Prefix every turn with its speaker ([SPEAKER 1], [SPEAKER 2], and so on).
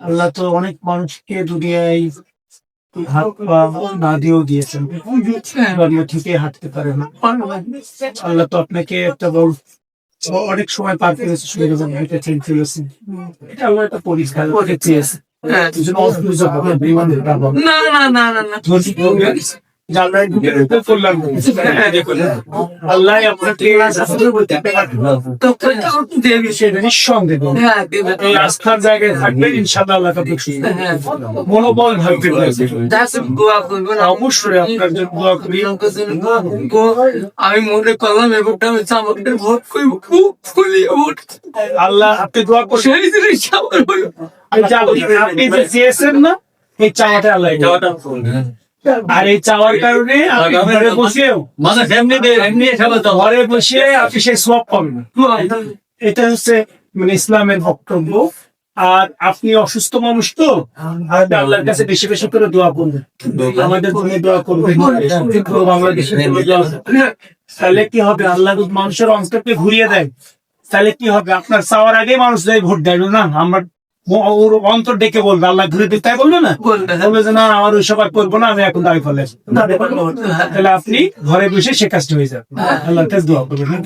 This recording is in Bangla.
[SPEAKER 1] আল্লাহ তো অনেক মানুষকে দুনিয়ায় হাত পা না দিয়েও দিয়েছেন, জন্ম থেকে হাঁটতে পারে না। আল্লাহ তো আপনাকে একটা বড় অনেক সময় পার করেছে, শুনে যখন হেঁটেছেন চলেছেন, এটা আমার একটা পরিষ্কার করে চেয়েছে। এই জন্য অসুবিধা হবে না, বিমানের ব্যাপার।
[SPEAKER 2] না না না না না
[SPEAKER 1] জানলায় ঢুকে ঢুকে করলাম না। আল্লাহ আপনাকে
[SPEAKER 2] দেবী
[SPEAKER 1] সেটা নিঃসন্দেহ দেবেন।
[SPEAKER 2] হ্যাঁ দেবে
[SPEAKER 1] এই আস্থার জায়গায় থাকবেন, ইনশাআল্লাহ আল্লাহ আপনাকে সুস্থ করবেন। মনোবল থাকবে।
[SPEAKER 2] দোয়া করবেন
[SPEAKER 1] অবশ্যই আপনার জন্য দোয়া করি।
[SPEAKER 2] আমি মনে করলাম এবারটা আমি চামড়াটা ভোট করব, খুব ফুলিয়ে ভোট
[SPEAKER 1] আল্লাহ আপনি দোয়া করছেন,
[SPEAKER 2] সেই জিনিস আমার হলো
[SPEAKER 1] আপনি যে চেয়েছেন না, এই চাওয়াটা আল্লাহ আর এই চাওয়ার কারণে আপনি ঘরে বসেও ঘরে বসে আপনি সেই সওয়াব পাবেন। এটা হচ্ছে মানে ইসলামের বক্তব্য। আর আপনি অসুস্থ মানুষ তো, আল্লাহর কাছে বেশি বেশি করে দোয়া করবেন, আমাদের জন্য দোয়া করবেন, বাংলাদেশের জন্য দোয়া করবেন। তাহলে কি হবে, আল্লাহ যদি মানুষের অন্তরকে ঘুরিয়ে দেয়, তাহলে কি হবে, আপনার চাওয়ার আগে মানুষ যাই ভোট দেয় না। আমরা ওর অন্তর ডেকে বলবে আল্লাহ ঘুরে দিতে, তাই বলবে না, বলবে যে না আমার ওই সবাই করবো না, আমি এখন দাবি ফেলে। তাহলে আপনি ঘরে বসে সে কাজটা হয়ে যাবে। আল্লাহর কাছে দোয়া করবেন।